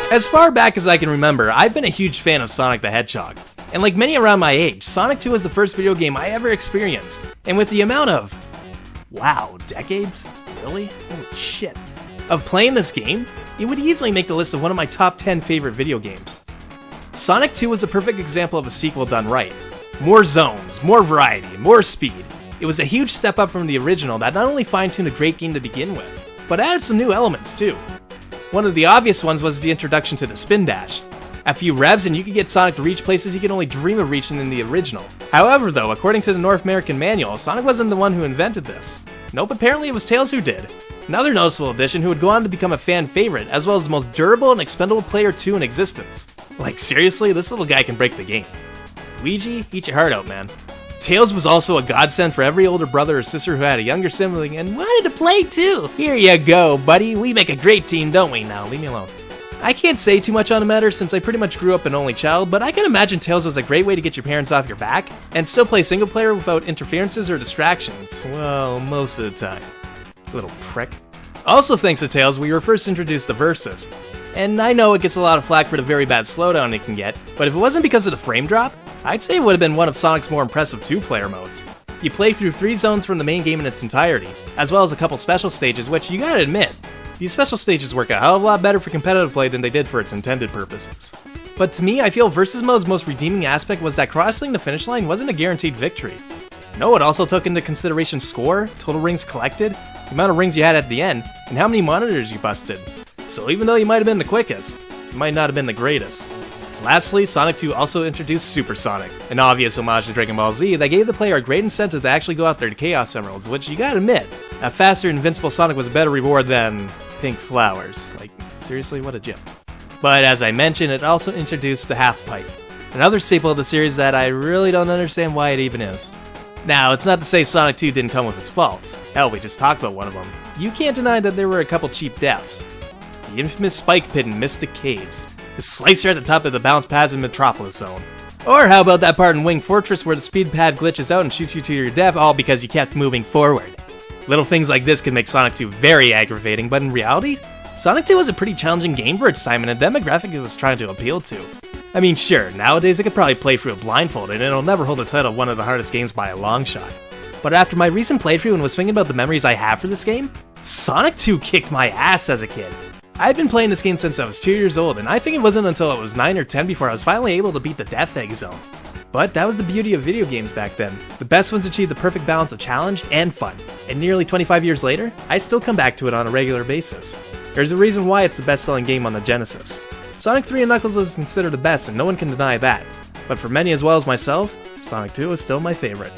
As far back as I can remember, I've been a huge fan of Sonic the Hedgehog. And like many around my age, Sonic 2 was the first video game I ever experienced. And with the amount of, wow, decades? Really? Holy shit. Of playing this game, it would easily make the list of one of my top 10 favorite video games. Sonic 2 was a perfect example of a sequel done right. More zones, more variety, more speed. It was a huge step up from the original that not only fine-tuned a great game to begin with, but added some new elements too. One of the obvious ones was the introduction to the spin dash. A few revs and you could get Sonic to reach places he could only dream of reaching in the original. However though, according to the North American manual, Sonic wasn't the one who invented this. Nope, apparently it was Tails who did. Another noticeable addition who would go on to become a fan favorite, as well as the most durable and expendable player 2 in existence. Like seriously, this little guy can break the game. Luigi, eat your heart out, man. Tails was also a godsend for every older brother or sister who had a younger sibling and wanted to play too. Here you go, buddy. We make a great team, don't we? Now, leave me alone. I can't say too much on the matter since I pretty much grew up an only child, but I can imagine Tails was a great way to get your parents off your back and still play single player without interferences or distractions. Well, most of the time. Little prick. Also thanks to Tails, we were first introduced to Versus. And I know it gets a lot of flack for the very bad slowdown it can get, but if it wasn't because of the frame drop, I'd say it would have been one of Sonic's more impressive two-player modes. You play through 3 zones from the main game in its entirety, as well as a couple special stages, which you gotta admit, these special stages work a hell of a lot better for competitive play than they did for its intended purposes. But to me, I feel Versus Mode's most redeeming aspect was that crossing the finish line wasn't a guaranteed victory. No, it also took into consideration score, total rings collected, the amount of rings you had at the end, and how many monitors you busted. So even though you might have been the quickest, you might not have been the greatest. Lastly, Sonic 2 also introduced Super Sonic, an obvious homage to Dragon Ball Z that gave the player a great incentive to actually go out there to Chaos Emeralds, which you gotta admit, a faster invincible Sonic was a better reward than pink flowers. Like, seriously, what a gem. But as I mentioned, it also introduced the Half Pipe, another staple of the series that I really don't understand why it even is. Now, it's not to say Sonic 2 didn't come with its faults. Hell, we just talked about one of them. You can't deny that there were a couple cheap deaths. The infamous Spike Pit in Mystic Caves, the slicer at the top of the bounce pads in Metropolis Zone. Or how about that part in Wing Fortress where the speed pad glitches out and shoots you to your death all because you kept moving forward. Little things like this can make Sonic 2 very aggravating, but in reality, Sonic 2 was a pretty challenging game for its time and a demographic it was trying to appeal to. I mean sure, nowadays it could probably play through it blindfolded and it'll never hold the title of one of the hardest games by a long shot. But after my recent playthrough and was thinking about the memories I have for this game, Sonic 2 kicked my ass as a kid. I've been playing this game since I was 2 years old, and I think it wasn't until I was 9 or 10 before I was finally able to beat the Death Egg Zone. But that was the beauty of video games back then. The best ones achieved the perfect balance of challenge and fun. And nearly 25 years later, I still come back to it on a regular basis. There's a reason why it's the best-selling game on the Genesis. Sonic 3 and Knuckles is considered the best, and no one can deny that. But for many as well as myself, Sonic 2 is still my favorite.